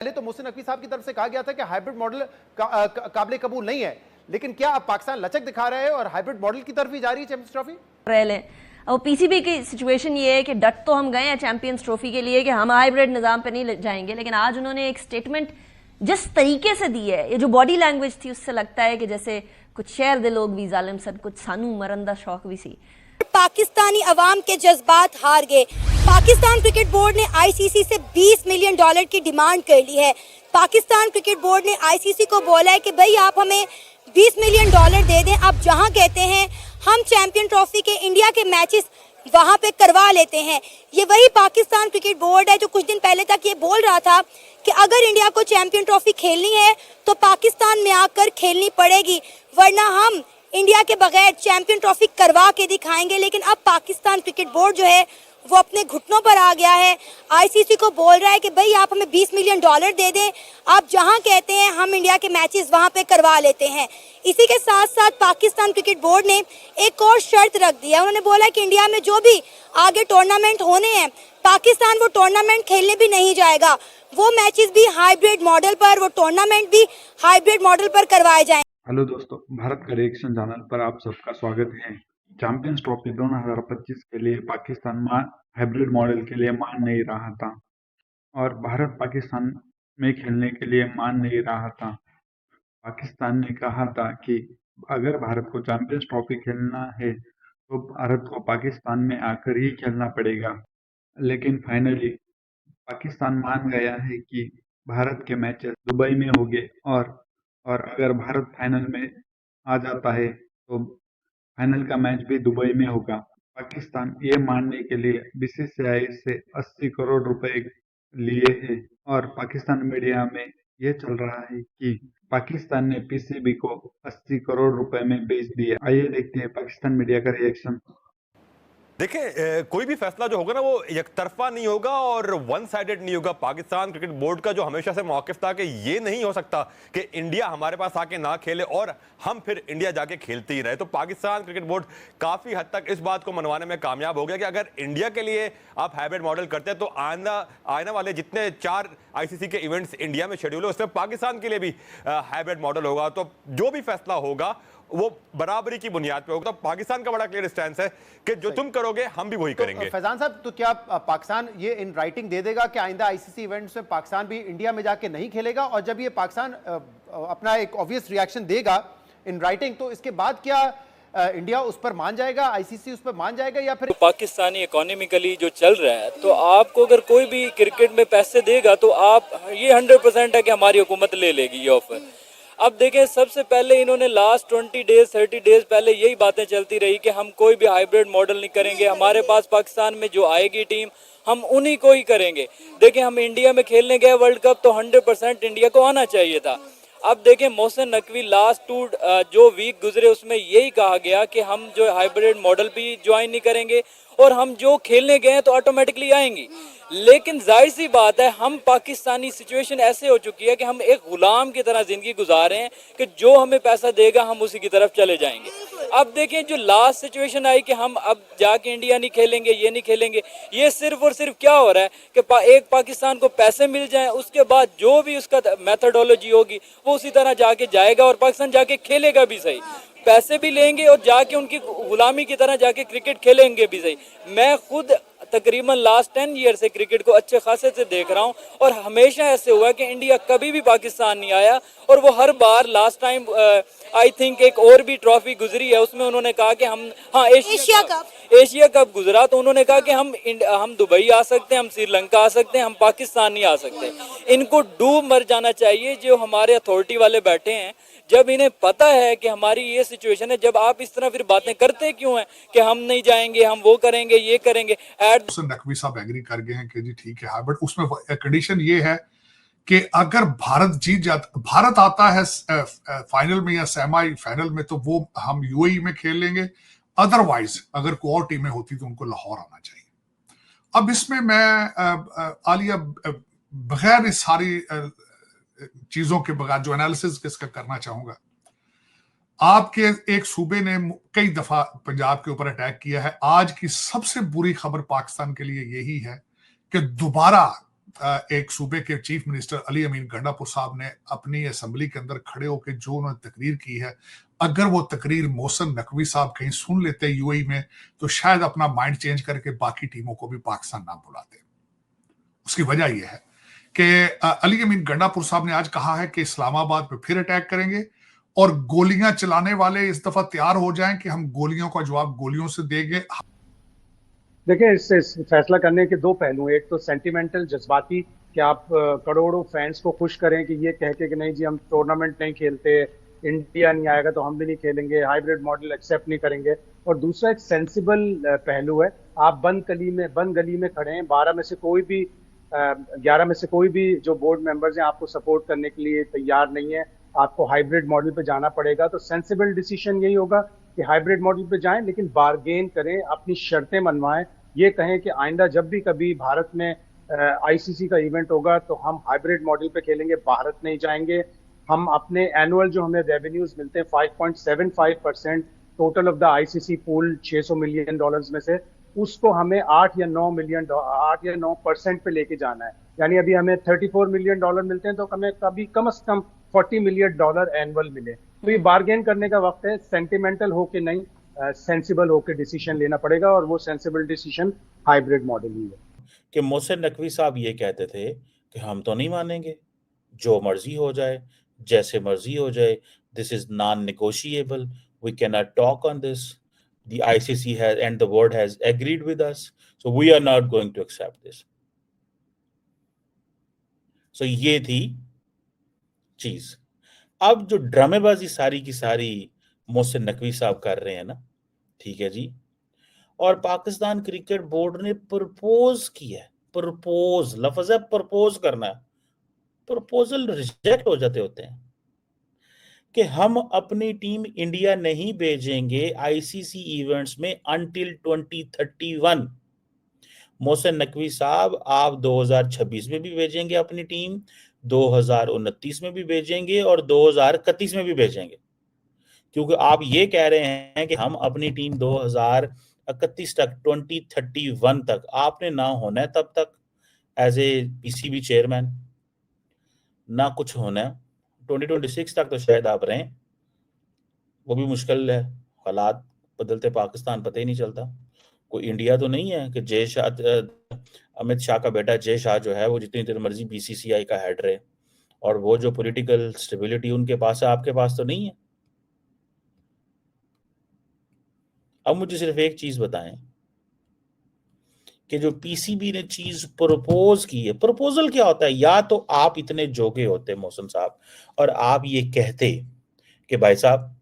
पहले तो मोहसिन नकवी साहब की तरफ से कहा गया था कि हाइब्रिड मॉडल काबिल कबूल नहीं है, लेकिन क्या अब पाकिस्तान लचक दिखा रहा है और हाइब्रिड मॉडल की तरफ ही जा रही है चैंपियंस ट्रॉफी? और पीसीबी की सिचुएशन ये है कि डट तो हम गए हैं चैंपियंस ट्रॉफी के लिए कि हम हाइब्रिड निजाम पे नहीं जाएंगे, लेकिन आज उन्होंने एक स्टेटमेंट जिस तरीके से दी है, ये जो बॉडी लैंग्वेज थी, उससे लगता है कि जैसे कुछ शेर दे लोग भी जालिम सन, कुछ सानू मरंदा शौक भी सी। पाकिस्तानी अवाम के जज्बात हार गए। पाकिस्तान क्रिकेट बोर्ड ने आईसीसी से $20 मिलियन की डिमांड कर ली है। पाकिस्तान क्रिकेट बोर्ड ने आईसीसी को बोला है कि भाई आप हमें $20 मिलियन दे दें, आप जहां कहते हैं हम चैंपियन ट्रॉफी के इंडिया के मैचेस वहां पे करवा लेते हैं। ये वही पाकिस्तान क्रिकेट बोर्ड है जो कुछ दिन पहले तक ये बोल रहा था कि अगर इंडिया को चैंपियन ट्रॉफी खेलनी है तो पाकिस्तान में आकर खेलनी पड़ेगी, वरना हम इंडिया के बगैर चैंपियन ट्रॉफी करवा के दिखाएंगे। लेकिन अब पाकिस्तान क्रिकेट बोर्ड जो है वो अपने घुटनों पर आ गया है। आईसीसी को बोल रहा है कि भाई आप हमें $20 मिलियन दे दें, आप जहां कहते हैं हम इंडिया के मैचेस वहां पे करवा लेते हैं। इसी के साथ साथ पाकिस्तान क्रिकेट बोर्ड ने एक और शर्त रख दी है। उन्होंने बोला कि इंडिया में जो भी आगे टूर्नामेंट होने हैं, पाकिस्तान वो टूर्नामेंट खेलने भी नहीं जाएगा। वो मैचेस भी हाइब्रिड मॉडल पर, वो टूर्नामेंट भी हाइब्रिड मॉडल पर करवाए जाएंगे। हेलो दोस्तों, भारत का रिएक्शन चैनल पर आप सबका स्वागत है। चैंपियंस ट्रॉफी 2025 के लिए पाकिस्तान हाइब्रिड मॉडल के लिए मान नहीं रहा था और भारत पाकिस्तान में खेलने के लिए मान नहीं रहा था। पाकिस्तान ने कहा था कि अगर भारत को चैंपियंस ट्रॉफी खेलना है तो भारत को पाकिस्तान में आकर ही खेलना पड़ेगा, लेकिन फाइनली पाकिस्तान मान गया है कि भारत के मैचेस दुबई में होंगे और अगर भारत फाइनल में आ जाता है तो फाइनल का मैच भी दुबई में होगा। पाकिस्तान ये मानने के लिए बीसीसीआई से 80 करोड़ रुपए लिए हैं और पाकिस्तान मीडिया में ये चल रहा है कि पाकिस्तान ने पीसीबी को 80 करोड़ रुपए में बेच दिए। आइए देखते हैं पाकिस्तान मीडिया का रिएक्शन। देखिए, कोई भी फैसला जो होगा ना वो एक तरफा नहीं होगा और वन साइडेड नहीं होगा। पाकिस्तान क्रिकेट बोर्ड का जो हमेशा से मौकिफ था कि ये नहीं हो सकता कि इंडिया हमारे पास आके ना खेले और हम फिर इंडिया जाके खेलते ही रहे। तो पाकिस्तान क्रिकेट बोर्ड काफी हद तक इस बात को मनवाने में कामयाब हो गया कि अगर इंडिया के लिए आप हाइब्रिड मॉडल करते हैं तो आने वाले जितने 4 आईसीसी के इवेंट्स इंडिया में शेड्यूल है उसमें पाकिस्तान के लिए भी हाइब्रिड मॉडल होगा। तो जो भी फैसला होगा वो बराबरी की बुनियाद पे होगा। तो पाकिस्तान का बड़ा क्लियर स्टैंड है कि जो तुम करोगे हम भी वही करेंगे। फैजान साहब, तो क्या पाकिस्तान ये इन राइटिंग दे देगा कि आइंदा आईसीसी इवेंट्स में पाकिस्तान भी इंडिया में जाके नहीं खेलेगा? और जब ये पाकिस्तान अपना एक ऑब्वियस रिएक्शन देगा इन राइटिंग, तो इसके बाद क्या इंडिया उस पर मान जाएगा, आईसीसी उस पर मान जाएगा या फिर? तो पाकिस्तानी इकोनॉमिकली जो चल रहा है, तो आपको अगर कोई भी क्रिकेट में पैसे देगा तो आप ये 100% है कि हमारी हुकूमत ले लेगी ये ऑफर। अब देखें, सबसे पहले इन्होंने लास्ट 20 डेज 30 डेज पहले यही बातें चलती रही कि हम कोई भी हाइब्रिड मॉडल नहीं करेंगे, हमारे पास पाकिस्तान में जो आएगी टीम हम उन्हीं को ही करेंगे। देखें, हम इंडिया में खेलने गए वर्ल्ड कप तो 100% इंडिया को आना चाहिए था। अब देखें, मोहसिन नकवी लास्ट 2 जो वीक गुजरे उसमें यही कहा गया कि हम जो हाइब्रिड मॉडल भी ज्वाइन नहीं करेंगे और हम जो खेलने गए हैं तो ऑटोमेटिकली आएंगी। लेकिन जाहिर सी बात है, हम पाकिस्तानी सिचुएशन ऐसे हो चुकी है कि हम एक गुलाम की तरह जिंदगी गुजार रहे हैं कि जो हमें पैसा देगा हम उसी की तरफ चले जाएंगे। अब देखें, जो लास्ट सिचुएशन आई कि हम अब जाके इंडिया नहीं खेलेंगे, ये नहीं खेलेंगे, ये सिर्फ और सिर्फ क्या हो रहा है कि एक पाकिस्तान को पैसे मिल जाएं, उसके बाद जो भी उसका मेथडोलॉजी होगी वो उसी तरह जाके जाएगा और पाकिस्तान जाके खेलेगा भी सही, पैसे भी लेंगे और जाके उनकी गुलामी की तरह जाके क्रिकेट खेलेंगे भी सही। मैं खुद तकरीबन लास्ट 10 ईयर से क्रिकेट को अच्छे खासे से देख रहा हूं और हमेशा ऐसे हुआ कि इंडिया कभी भी पाकिस्तान नहीं आया और वो हर बार लास्ट टाइम आई थिंक एक और भी ट्रॉफी गुजरी है उसमें उन्होंने कहा कि हम एशिया कप गुजरा तो उन्होंने कहा कि हम दुबई आ सकते हैं, हम श्रीलंका आ सकते हैं, हम पाकिस्तान नहीं आ सकते। इनको डूब मर जाना चाहिए जो हमारे अथॉरिटी वाले बैठे हैं। जब इन्हें पता है कि हमारी ये सिचुएशन है, जब आप इस तरह फिर बातें करते क्यों हैं कि हम नहीं जाएंगे, हम वो करेंगे, ये करेंगे। नकवी साहब एग्री कर गए हैं कि जी ठीक है, बट उसमें कंडीशन ये है कि अगर भारत आता है फाइनल में या सेमी फाइनल में तो वो हम यूएई में खेल लेंगे, अदरवाइज अगर कोई और टीमें होती तो उनको लाहौर आना चाहिए। अब इसमें मैं आलिया बगैर इस सारी चीजों के बगैर जो एनालिसिस किसका करना चाहूंगा, आपके एक सूबे ने कई दफा पंजाब के ऊपर अटैक किया है। आज की सबसे बुरी खबर पाकिस्तान के लिए यही है कि दोबारा एक सूबे के चीफ मिनिस्टर अली अमीन गंडापुर साहब ने अपनी असेंबली के अंदर खड़े होकर जो उन्होंने तकरीर की है, अगर वो तकरीर मोहसिन नकवी साहब कहीं सुन लेते यूएई में तो शायद अपना माइंड चेंज करके बाकी टीमों को भी पाकिस्तान ना बुलाते। उसकी वजह यह है कि अली अमीन गंडापुर साहब ने आज कहा है कि इस्लामाबाद पे फिर अटैक करेंगे और गोलियां चलाने वाले इस दफा तैयार हो जाएं कि हम गोलियों का जवाब गोलियों से देंगे। देखिए, इस फैसला करने के दो पहलू हैं। एक तो सेंटिमेंटल, जज्बाती, कि आप करोड़ों फैंस को खुश करें कि ये कह के कि नहीं जी हम टूर्नामेंट नहीं खेलते, इंडिया नहीं आएगा तो हम भी नहीं खेलेंगे, हाइब्रिड मॉडल एक्सेप्ट नहीं करेंगे। और दूसरा एक सेंसिबल पहलू है, आप बंद गली में खड़े हैं, 12 में से कोई भी 11 में से कोई भी जो बोर्ड मेंबर्स हैं आपको सपोर्ट करने के लिए तैयार नहीं है, आपको हाइब्रिड मॉडल पे जाना पड़ेगा। तो सेंसिबल डिसीजन यही होगा कि हाइब्रिड मॉडल पे जाएं, लेकिन बार्गेन करें, अपनी शर्तें मनवाएं, ये कहें कि आइंदा जब भी कभी भारत में आईसीसी का इवेंट होगा तो हम हाइब्रिड मॉडल पे खेलेंगे, भारत नहीं जाएंगे। हम अपने एनुअल जो हमें रेवेन्यूज मिलते हैं 5.75% total of the ICC pool $600 million में से, उसको हमें 8 या 9% पे लेके जाना है। यानी अभी हमें $34 मिलियन मिलते हैं तो हमें कभी कम से कम $40 मिलियन एनुअल मिले। तो ये बार्गेन करने का वक्त है, सेंटिमेंटल होके नहीं, सेंसिबल होके डिसीजन लेना पड़ेगा, और वो सेंसिबल डिसीजन हाइब्रिड मॉडल ही है। कि मोहसिन नकवी साहब ये कहते थे कि हम तो नहीं मानेंगे, जो मर्जी हो जाए, जैसे मर्जी हो जाए, this is non negotiable, we can not talk on this, the ICC has and the world has agreed with us, so we are not going to accept this. So ये थी चीज। अब जो ड्रामेबाजी सारी की सारी मोहसिन नकवी साहब कर रहे हैं ना, ठीक है जी, और पाकिस्तान क्रिकेट बोर्ड ने प्रपोज किया, प्रपोज लफ्ज है, प्रपोज करना है, प्रपोजल रिजेक्ट हो जाते होते हैं कि हम अपनी टीम इंडिया नहीं भेजेंगे आईसीसी इवेंट्स में अंटिल 2031। मोहसिन नकवी साहब, आप 2026 में भी भेजेंगे अपनी टीम, 2029 में भी भेजेंगे और 2031 में भी भेजेंगे, क्योंकि आप ये कह रहे हैं कि हम अपनी टीम 2031 तक, 2031 तक आपने ना होना है तब तक एज ए पीसीबी चेयरमैन, ना कुछ होना है। 2026 तक तो शायद आप रहें, वो भी मुश्किल है, हालात बदलते पाकिस्तान पता ही नहीं चलता। कोई इंडिया तो नहीं है कि जय शाह, अमित शाह का बेटा जय शाह जो है वो जितनी देर मर्जी बीसीसीआई का हेड रहे, और वो जो पॉलिटिकल स्टेबिलिटी उनके पास है आपके पास तो नहीं है। अब मुझे सिर्फ एक चीज बताएं कि जो पीसीबी ने चीज प्रपोज की है, प्रपोजल क्या होता है? या तो आप इतने जोगे होते मोहसिन साहब और आप ये कहते कि भाई साहब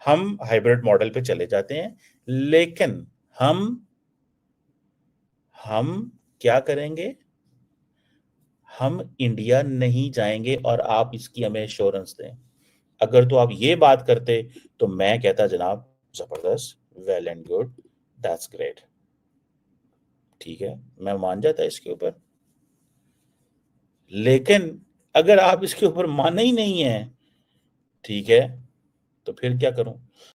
हम हाइब्रिड मॉडल पे चले जाते हैं, लेकिन हम क्या करेंगे, हम इंडिया नहीं जाएंगे, और आप इसकी हमें एश्योरेंस दें। अगर तो आप ये बात करते तो मैं कहता जनाब जबरदस्त, well and good, that's great, ठीक है, मैं मान जाता इसके ऊपर। लेकिन अगर आप इसके ऊपर माने ही नहीं है, ठीक है, तो फिर क्या करूं?